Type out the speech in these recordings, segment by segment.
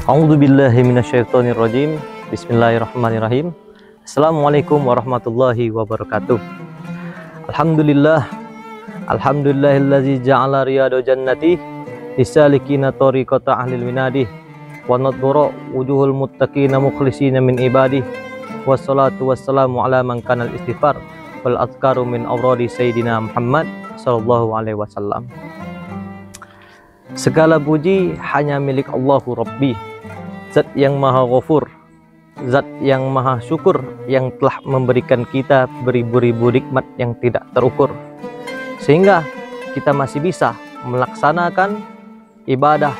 A'udzubillahi minasyaitonirrajim. Bismillahirrahmanirrahim. Assalamualaikum warahmatullahi wabarakatuh. Alhamdulillah. Alhamdulillahillazi ja'ala riyadu jannati lisalikina tariqata ahlil minadi wa nadhara wujuhul muttaqina mukhlisina min ibadi wassalatu wassalamu ala man kanal istighfar wal azkaru min awradi sayyidina Muhammad sallallahu alaihi wasallam. Segala puji hanya milik Allahu Rabbi, Zat yang maha ghafur, Zat yang maha syukur, yang telah memberikan kita beribu-ribu nikmat yang tidak terukur, sehingga kita masih bisa melaksanakan ibadah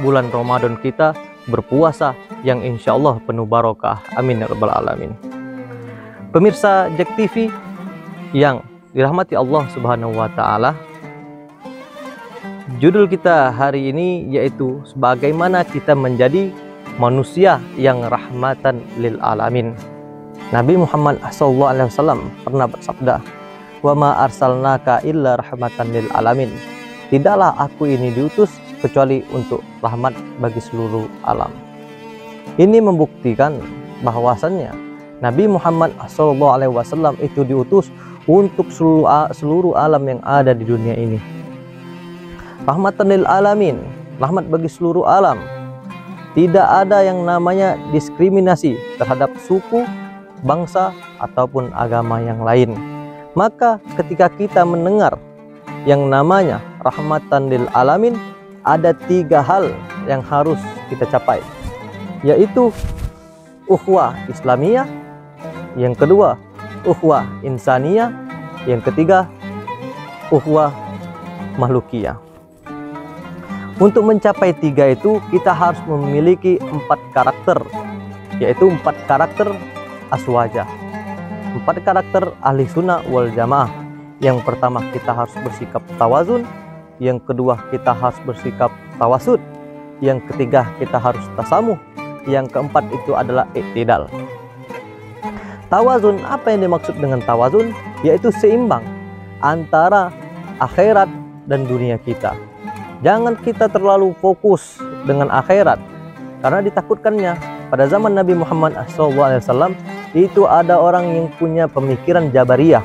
bulan Ramadan kita, berpuasa yang insya Allah penuh barokah. Amin ya rabbal alamin. Pemirsa JEK TV yang dirahmati Allah Subhanahu wa taala, judul kita hari ini yaitu bagaimana kita menjadi manusia yang rahmatan lil alamin. Nabi Muhammad SAW pernah bersabda, "Wa ma arsalnaka illa rahmatan lil alamin." Tidaklah aku ini diutus kecuali untuk rahmat bagi seluruh alam. Ini membuktikan bahwasannya Nabi Muhammad SAW itu diutus untuk seluruh alam yang ada di dunia ini. Rahmatan lil alamin, rahmat bagi seluruh alam. Tidak ada yang namanya diskriminasi terhadap suku, bangsa, ataupun agama yang lain. Maka ketika kita mendengar yang namanya rahmatan lil alamin, ada 3 hal yang harus kita capai, yaitu ukhuwah Islamiyah, yang kedua ukhuwah insaniyah, yang ketiga ukhuwah makhlukiyah. Untuk mencapai 3 itu kita harus memiliki 4 karakter, yaitu 4 karakter aswaja, 4 karakter ahli sunnah wal jamaah. Yang pertama, kita harus bersikap tawazun, yang kedua kita harus bersikap tawasud, yang ketiga kita harus tasamuh, yang keempat itu adalah i'tidal. Tawazun, apa yang dimaksud dengan tawazun? Yaitu seimbang antara akhirat dan dunia kita. Jangan kita terlalu fokus dengan akhirat, karena ditakutkannya pada zaman Nabi Muhammad SAW itu ada orang yang punya pemikiran Jabariyah,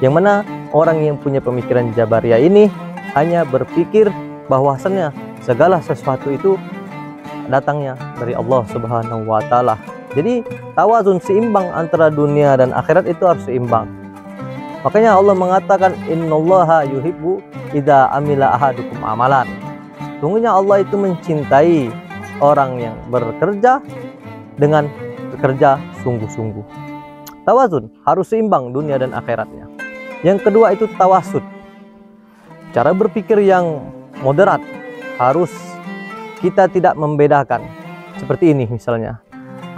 yang mana orang yang punya pemikiran Jabariyah ini hanya berpikir bahwasannya segala sesuatu itu datangnya dari Allah Subhanahu wa taala. Jadi tawazun, seimbang antara dunia dan akhirat itu harus seimbang. Makanya Allah mengatakan, innallaha yuhibbu idza amila ahadukum amalan. Sungguhnya Allah itu mencintai orang yang bekerja dengan bekerja sungguh-sungguh. Tawazun harus seimbang dunia dan akhiratnya. Yang kedua itu tawasud. Cara berpikir yang moderat, harus kita tidak membedakan. Seperti ini misalnya,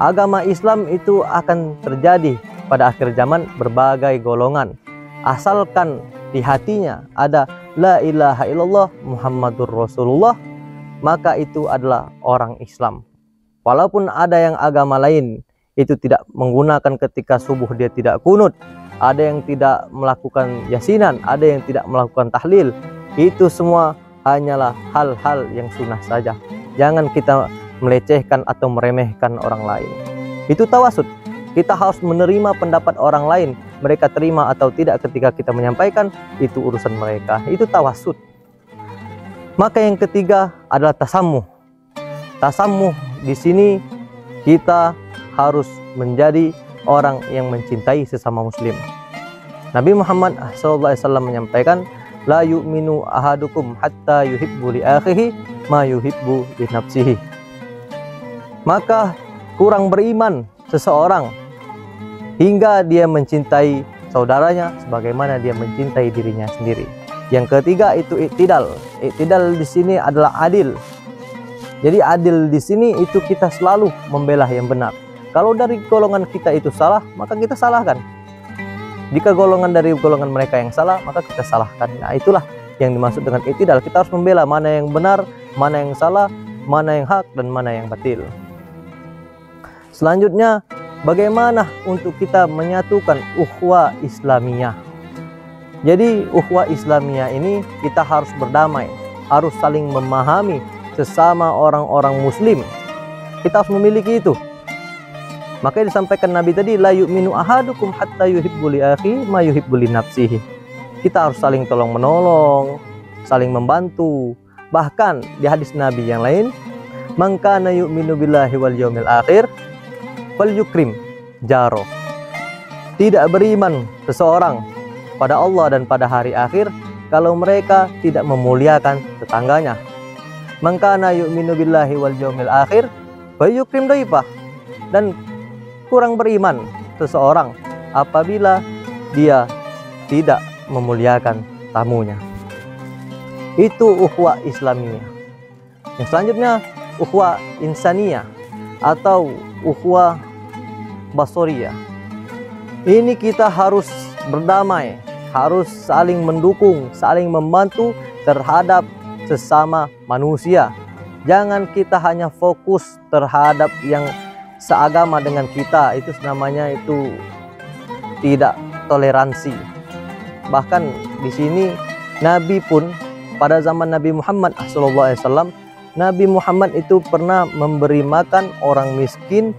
agama Islam itu akan terjadi pada akhir zaman berbagai golongan, asalkan di hatinya ada la ilaha illallah Muhammadur Rasulullah, maka itu adalah orang Islam. Walaupun ada yang agama lain itu tidak menggunakan ketika subuh, dia tidak kunut, ada yang tidak melakukan yasinan, ada yang tidak melakukan tahlil, itu semua hanyalah hal-hal yang sunnah saja. Jangan kita melecehkan atau meremehkan orang lain. Itu tawasud. Kita harus menerima pendapat orang lain, mereka terima atau tidak ketika kita menyampaikan, itu urusan mereka. Itu tawasud. Maka yang ketiga adalah tasamuh. Tasamuh di sini kita harus menjadi orang yang mencintai sesama muslim. Nabi Muhammad SAW menyampaikan, la yu'minu ahadukum hatta yuhibbu li akhihi ma yuhibbu li nafsihi. Maka kurang beriman seseorang hingga dia mencintai saudaranya sebagaimana dia mencintai dirinya sendiri. Yang ketiga itu i'tidal. I'tidal di sini adalah adil. Jadi adil di sini itu kita selalu membela yang benar. Kalau dari golongan kita itu salah, maka kita salahkan. Jika golongan dari golongan mereka yang salah, maka kita salahkan. Nah, itulah yang dimaksud dengan i'tidal. Kita harus membela mana yang benar, mana yang salah, mana yang hak, dan mana yang batil. Selanjutnya, bagaimana untuk kita menyatukan ukhuwah Islamiyah? Jadi ukhuwah Islamiyah ini kita harus berdamai, harus saling memahami sesama orang-orang muslim, Kita harus memiliki itu. Makanya disampaikan Nabi tadi, la yu'minu ahadukum hatta yuhibbu li akhi ma yuhibbu li nafsihi. Kita harus saling tolong menolong, saling membantu. Bahkan di hadis Nabi yang lain, man kana yu'minu billahi wal yaumil akhir falyukrim jaro. Tidak beriman seseorang pada Allah dan pada hari akhir kalau mereka tidak memuliakan tetangganya. Man kana yu'minu billahi wal yaumil akhir falyukrim dhaifah. Dan kurang beriman seseorang apabila dia tidak memuliakan tamunya. Itu ukhuwah Islamiyah. Yang selanjutnya ukhuwah insaniyah atau ukhuwah basoriyah. Ini kita harus berdamai, harus saling mendukung, saling membantu terhadap sesama manusia. Jangan kita hanya fokus terhadap yang seagama dengan kita, itu namanya itu tidak toleransi. Bahkan di sini Nabi pun pada zaman Nabi Muhammad SAW, Nabi Muhammad itu pernah memberi makan orang miskin,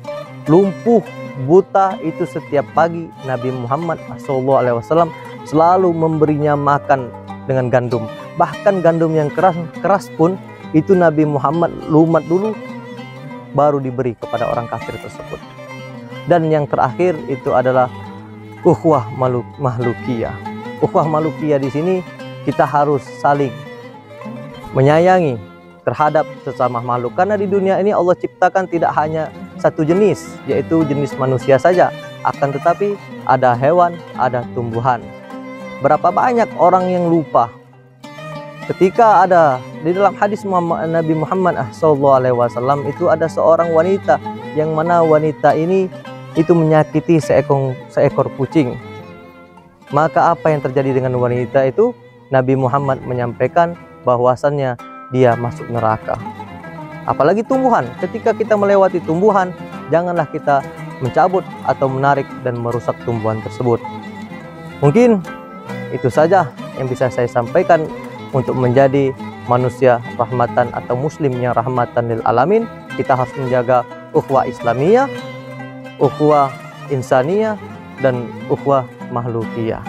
lumpuh, buta, itu setiap pagi Nabi Muhammad SAW selalu memberinya makan dengan gandum. Bahkan gandum yang keras pun itu Nabi Muhammad lumat dulu baru diberi kepada orang kafir tersebut. Dan yang terakhir itu adalah ukhuwah mahlukiyah. Ukhuwah mahlukiyah di sini kita harus saling menyayangi terhadap sesama makhluk, karena di dunia ini Allah ciptakan tidak hanya satu jenis, yaitu jenis manusia saja, akan tetapi ada hewan, ada tumbuhan. Berapa banyak orang yang lupa ketika ada di dalam hadis Nabi Muhammad SAW itu ada seorang wanita yang mana wanita ini itu menyakiti seekor kucing. Maka apa yang terjadi dengan wanita itu? Nabi Muhammad menyampaikan bahwasannya dia masuk neraka. Apalagi tumbuhan, ketika kita melewati tumbuhan, janganlah kita mencabut atau menarik dan merusak tumbuhan tersebut. Mungkin itu saja yang bisa saya sampaikan untuk menjadi manusia rahmatan atau muslim yang rahmatan lil alamin. Kita harus menjaga ukhuwah Islamiyah, ukhuwah insaniyah, dan ukhuwah mahlukiyah.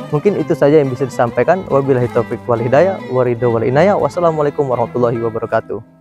Mungkin itu saja yang bisa disampaikan. Wabillahi taufiq wal hidayah, waridho wal inayah. Wassalamualaikum warahmatullahi wabarakatuh.